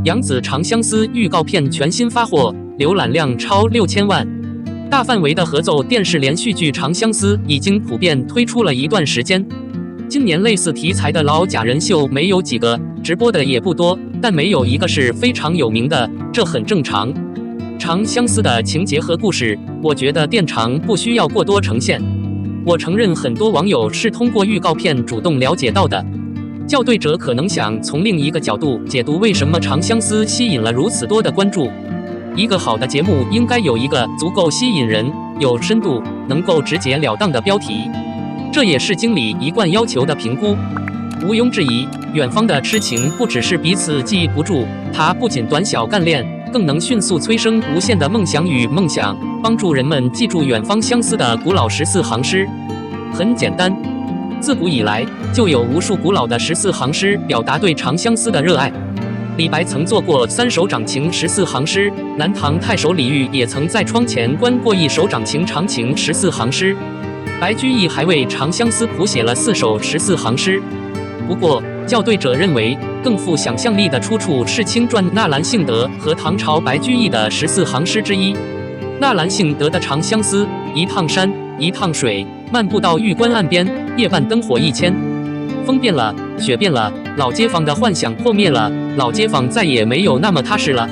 杨紫《长相思》预告片全新发货，浏览量超6000万。大范围的合奏电视连续剧《长相思》已经普遍推出了一段时间。今年类似题材的老假人秀没有几个，直播的也不多，但没有一个是非常有名的，这很正常。长相思的情节和故事，我觉得电长不需要过多呈现。我承认很多网友是通过预告片主动了解到的。校对者可能想从另一个角度解读为什么长相思吸引了如此多的关注。一个好的节目应该有一个足够吸引人、有深度、能够直截了当的标题，这也是经理一贯要求的评估。毋庸置疑，远方的痴情不只是彼此记忆不住，它不仅短小干练，更能迅速催生无限的梦想与梦想，帮助人们记住远方相思的古老14行诗。很简单，自古以来就有无数古老的14行诗表达对长相思的热爱。李白曾作过3首长情14行诗，南唐太守李煜也曾在窗前观过1首长情长情14行诗，白居易还为长相思谱写了4首14行诗。不过，校对者认为更富想象力的出处是清传纳兰性德和唐朝白居易的14行诗之一。纳兰性德的《长相思》，一趟山，一趟水，漫步到玉关岸边，夜半灯火1000。风变了，雪变了，老街坊的幻想破灭了，老街坊再也没有那么踏实了。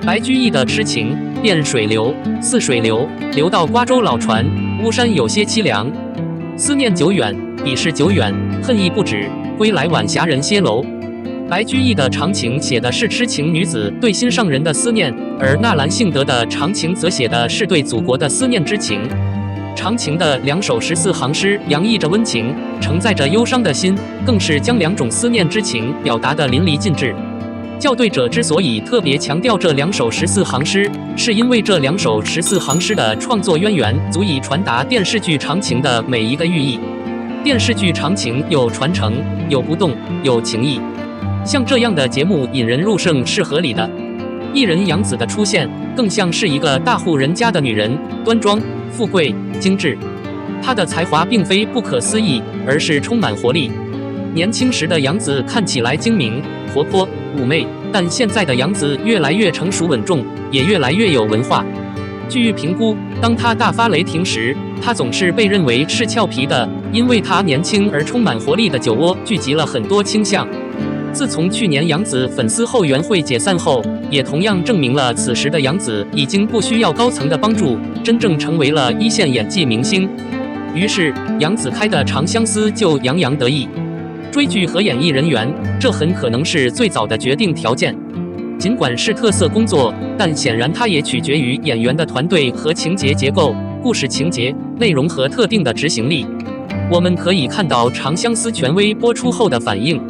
白居易的痴情，变水流，似水流，流到瓜洲老船，巫山有些凄凉。思念久远，彼事久远，恨意不止，归来晚霞人歇楼。白居易的长情写的是痴情女子对心上人的思念，而纳兰性德的长情则写的是对祖国的思念之情。长情的2首14行诗洋溢着温情，承载着忧伤的心，更是将2种思念之情表达得淋漓尽致。校对者之所以特别强调这2首14行诗，是因为这2首14行诗的创作渊源足以传达电视剧长情的每一个寓意。电视剧长情有传承，有不动，有情谊。像这样的节目引人入胜是合理的。艺人杨紫的出现，更像是一个大户人家的女人，端庄、富贵、精致。她的才华并非不可思议，而是充满活力。年轻时的杨紫看起来精明、活泼、妩媚，但现在的杨紫越来越成熟稳重，也越来越有文化。据评估，当她大发雷霆时，她总是被认为是俏皮的，因为她年轻而充满活力的酒窝聚集了很多倾向。自从去年杨紫粉丝后援会解散后，也同样证明了此时的杨紫已经不需要高层的帮助，真正成为了一线演技明星。于是，杨紫开的长相思就洋洋得意。追剧和演艺人员，这很可能是最早的决定条件。尽管是特色工作，但显然它也取决于演员的团队和情节结构、故事情节、内容和特定的执行力。我们可以看到《长相思》权威播出后的反应。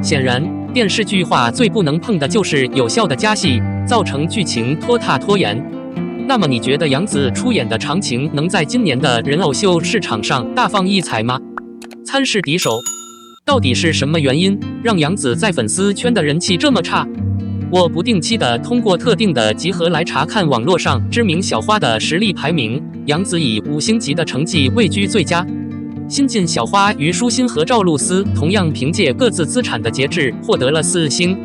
显然，电视剧化最不能碰的就是有效的加戏，造成剧情拖沓拖延。那么，你觉得杨紫出演的长情能在今年的人偶秀市场上大放异彩吗？参试敌手，到底是什么原因让杨紫在粉丝圈的人气这么差？我不定期的通过特定的集合来查看网络上知名小花的实力排名，杨紫以5星级的成绩位居最佳。新晋小花虞书欣和赵露思同样凭借各自资产的节制获得了4星。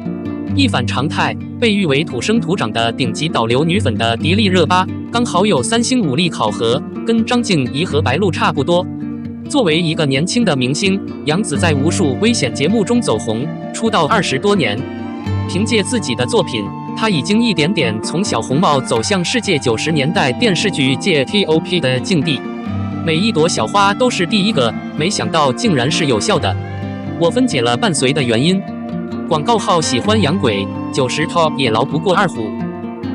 一反常态，被誉为土生土长的顶级导流女粉的迪丽热巴刚好有3星武力考核，跟张婧仪和白鹿差不多。作为一个年轻的明星，杨紫在无数危险节目中走红，出道20多年。凭借自己的作品，她已经一点点从小红帽走向世界90年代电视剧界 TOP 的境地。每一朵小花都是第一个，没想到竟然是有效的。我分解了伴随的原因。广告号喜欢洋鬼，90 top 也牢不过2虎。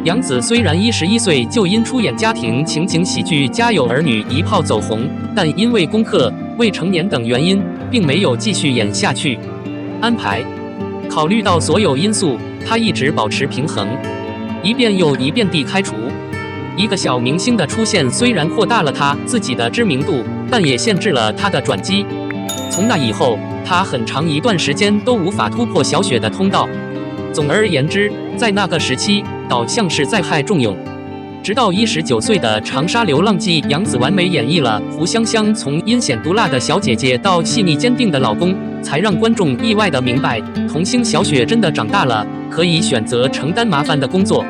杨紫虽然11岁就因出演家庭情景喜剧《家有儿女》一炮走红，但因为功课、未成年等原因，并没有继续演下去。安排，考虑到所有因素，她一直保持平衡，一遍又一遍地开除。一个小明星的出现虽然扩大了他自己的知名度，但也限制了他的转机。从那以后，他很长一段时间都无法突破小雪的通道。总而言之，在那个时期，导向是灾害重涌。直到19岁的《长沙流浪记》，杨紫完美演绎了胡香香从阴险毒辣的小姐姐到细腻坚定的老公，才让观众意外地明白，童星小雪真的长大了，可以选择承担麻烦的工作。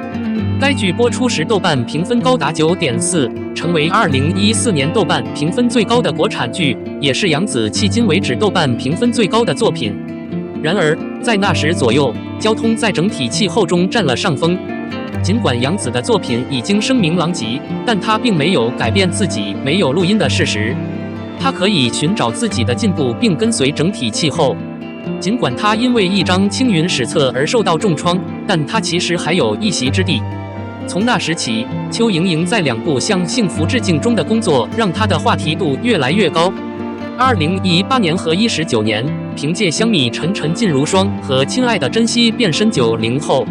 该剧播出时豆瓣评分高达9.4，成为2014年豆瓣评分最高的国产剧，也是杨紫迄今为止豆瓣评分最高的作品。然而，在那时左右，交通在整体气候中占了上风。尽管杨紫的作品已经声名狼藉，但她并没有改变自己没有录音的事实。她可以寻找自己的进步，并跟随整体气候。尽管她因为一张青云史册而受到重创，但她其实还有一席之地。从那时起，邱莹莹在2部向幸福致敬中的工作，让她的话题度越来越高。2018年和19年，凭借《香蜜沉沉烬如霜》和《亲爱的珍惜》变身90后。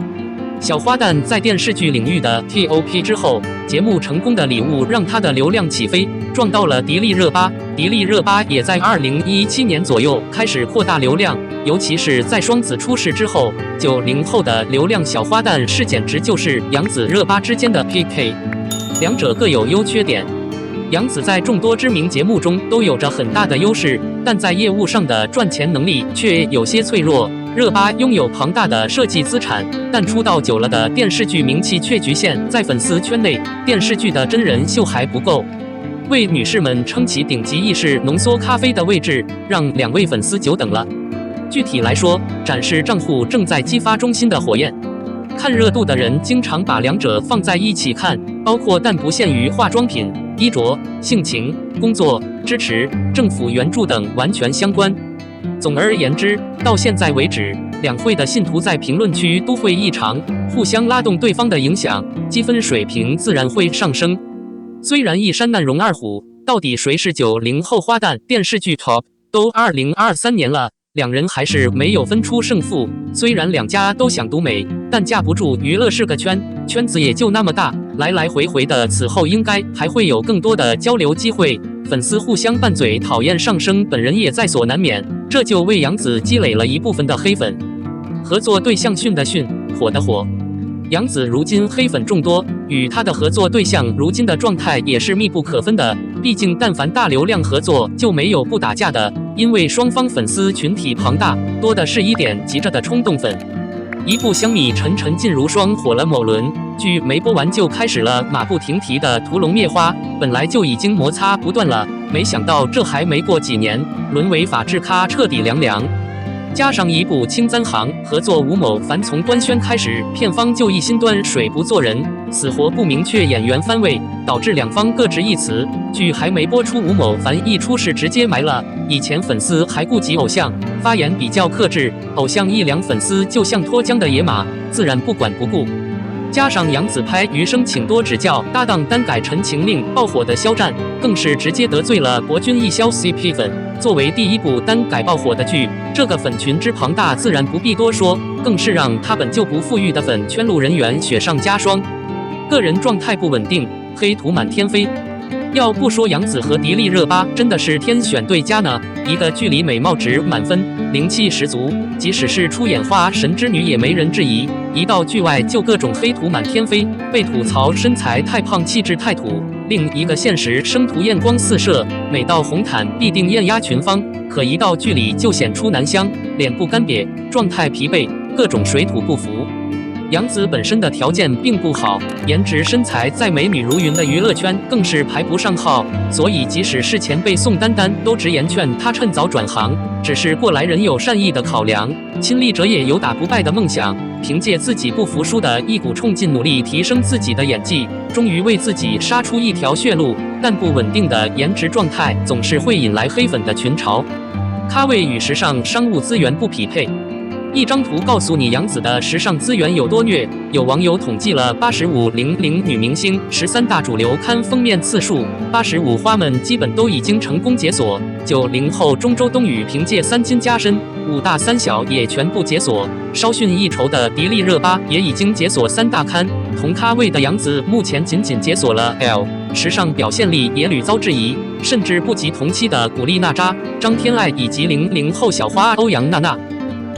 小花旦在电视剧领域的 TOP 之后，节目成功的礼物让她的流量起飞，撞到了迪丽热巴。迪丽热巴也在2017年左右开始扩大流量，尤其是在双子出世之后，90后的流量小花旦是简直就是杨紫热巴之间的 PK， 两者各有优缺点。杨紫在众多知名节目中都有着很大的优势，但在业务上的赚钱能力却有些脆弱。热巴拥有庞大的设计资产，但出道久了的电视剧名气却局限在粉丝圈内，电视剧的真人秀还不够为女士们撑起顶级意式浓缩咖啡的位置，让2位粉丝久等了。具体来说，展示账户正在激发中心的火焰。看热度的人经常把两者放在一起看，包括但不限于化妆品、衣着、性情、工作、支持、政府援助等完全相关。总而言之，到现在为止，2会的信徒在评论区都会异常，互相拉动对方的影响，积分水平自然会上升。虽然一山难容二虎，到底谁是90后花旦电视剧 Top？ 都2023年了，2人还是没有分出胜负。虽然2家都想独美，但架不住娱乐是个圈，圈子也就那么大，来来回回的，此后应该还会有更多的交流机会。粉丝互相拌嘴，讨厌上升，本人也在所难免，这就为杨紫积累了一部分的黑粉。合作对象训的训，火的火。杨紫如今黑粉众多，与她的合作对象如今的状态也是密不可分的。毕竟但凡大流量合作，就没有不打架的，因为双方粉丝群体庞大，多的是一点急着的冲动粉。一部香蜜沉沉烬如霜火了某轮，剧没播完就开始了马不停蹄的屠龙灭花，本来就已经摩擦不断了，没想到这还没过几年，沦为法制咖，彻底凉凉。加上一部《青簪行》合作吴某凡，从官宣开始，片方就一心端水不做人，死活不明确演员番位，导致2方各执一词。剧还没播出，吴某凡一出事直接埋了。以前粉丝还顾及偶像，发言比较克制，偶像一凉，粉丝就像脱缰的野马，自然不管不顾。加上杨紫拍《余生请多指教》搭档单改《陈情令》爆火的肖战，更是直接得罪了博君一肖 CP 粉。作为第1部单改爆火的剧，这个粉群之庞大自然不必多说，更是让他本就不富裕的粉圈路人缘雪上加霜。个人状态不稳定，黑土满天飞。要不说杨紫和迪丽热巴真的是天选对家呢，一个剧里美貌值满分，灵气十足，即使是出演花神之女也没人质疑，一到剧外就各种黑土满天飞，被吐槽身材太胖气质太土，另一个现实生图艳光四射，每到红毯必定艳压群芳，可一到剧里就显出男香，脸部干瘪，状态疲惫，各种水土不服。杨紫本身的条件并不好，颜值身材在美女如云的娱乐圈更是排不上号，所以即使是前辈宋丹丹都直言劝她趁早转行，只是过来人有善意的考量，亲历者也有打不败的梦想，凭借自己不服输的一股冲劲，努力提升自己的演技，终于为自己杀出一条血路，但不稳定的颜值状态总是会引来黑粉的群嘲，咖位与时尚商务资源不匹配。一张图告诉你杨紫的时尚资源有多虐，有网友统计了8500女明星13大主流刊封面次数，85花们基本都已经成功解锁。90后中周冬雨凭借3金加身，5大3小也全部解锁。稍逊一筹的迪丽热巴也已经解锁3大刊，同咖位的杨紫目前仅解锁了 L。时尚表现力也屡遭质疑，甚至不及同期的古力娜扎、张天爱以及00后小花欧阳娜娜。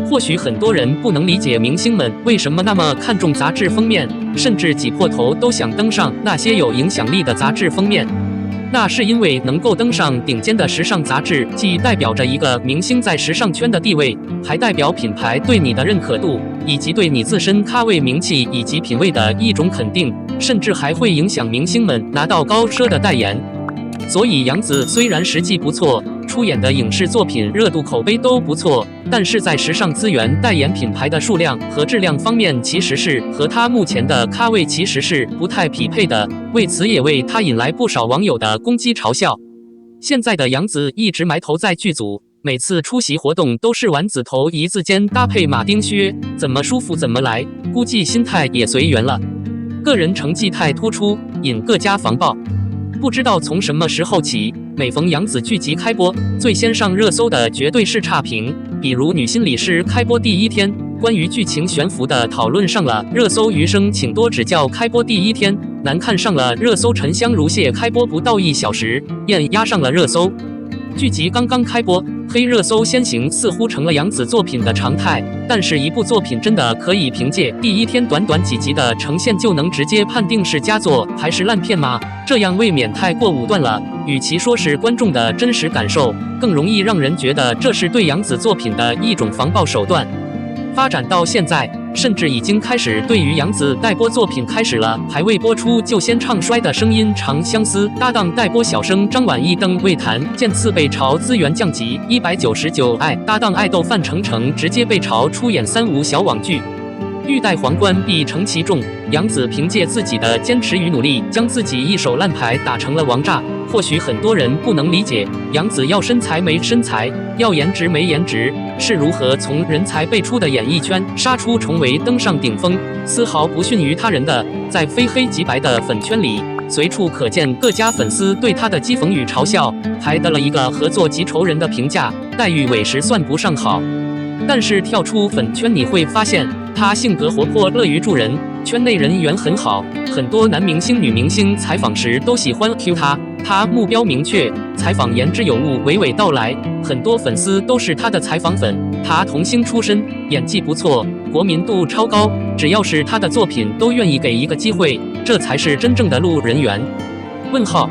或许很多人不能理解明星们为什么那么看重杂志封面，甚至挤破头都想登上那些有影响力的杂志封面。那是因为能够登上顶尖的时尚杂志，既代表着一个明星在时尚圈的地位，还代表品牌对你的认可度，以及对你自身咖位、名气以及品味的一种肯定，甚至还会影响明星们拿到高奢的代言。所以杨紫虽然实际不错，出演的影视作品热度口碑都不错，但是在时尚资源代言品牌的数量和质量方面，其实是和她目前的咖位其实是不太匹配的，为此也为她引来不少网友的攻击嘲笑。现在的杨紫一直埋头在剧组，每次出席活动都是丸子头一字肩搭配马丁靴，怎么舒服怎么来，估计心态也随缘了。个人成绩太突出，引各家防爆。不知道从什么时候起，每逢杨紫剧集开播，最先上热搜的绝对是差评。比如《女心理师》开播第一天，关于剧情悬浮的讨论上了热搜；余生请多指教开播第一天，难看上了热搜；沉香如屑开播不到1小时，艳压上了热搜。剧集刚刚开播，黑热搜先行似乎成了杨紫作品的常态。但是，一部作品真的可以凭借第一天短短几集的呈现就能直接判定是佳作还是烂片吗？这样未免太过武断了。与其说是观众的真实感受，更容易让人觉得这是对杨紫作品的一种防爆手段。发展到现在，甚至已经开始对于杨紫待播作品开始了还未播出就先唱衰的声音。《长相思》搭档待播小生张晚意登未谈，渐次被嘲资源降级。199爱搭档爱豆范丞丞直接被嘲出演3无小网剧。欲戴皇冠必承其重，杨紫凭借自己的坚持与努力，将自己一手烂牌打成了王炸。或许很多人不能理解，杨紫要身材没身材，要颜值没颜值，是如何从人才辈出的演艺圈杀出重围，登上顶峰，丝毫不逊于他人的。在非黑即白的粉圈里，随处可见各家粉丝对他的讥讽与嘲笑，还得了一个合作即仇人的评价，待遇委实算不上好。但是跳出粉圈，你会发现他性格活泼，乐于助人，圈内人缘很好，很多男明星、女明星采访时都喜欢 Q 他。他目标明确，采访言之有物，娓娓道来，很多粉丝都是他的采访粉。他童星出身，演技不错，国民度超高，只要是他的作品都愿意给一个机会，这才是真正的路人缘。问号，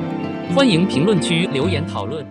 欢迎评论区留言讨论。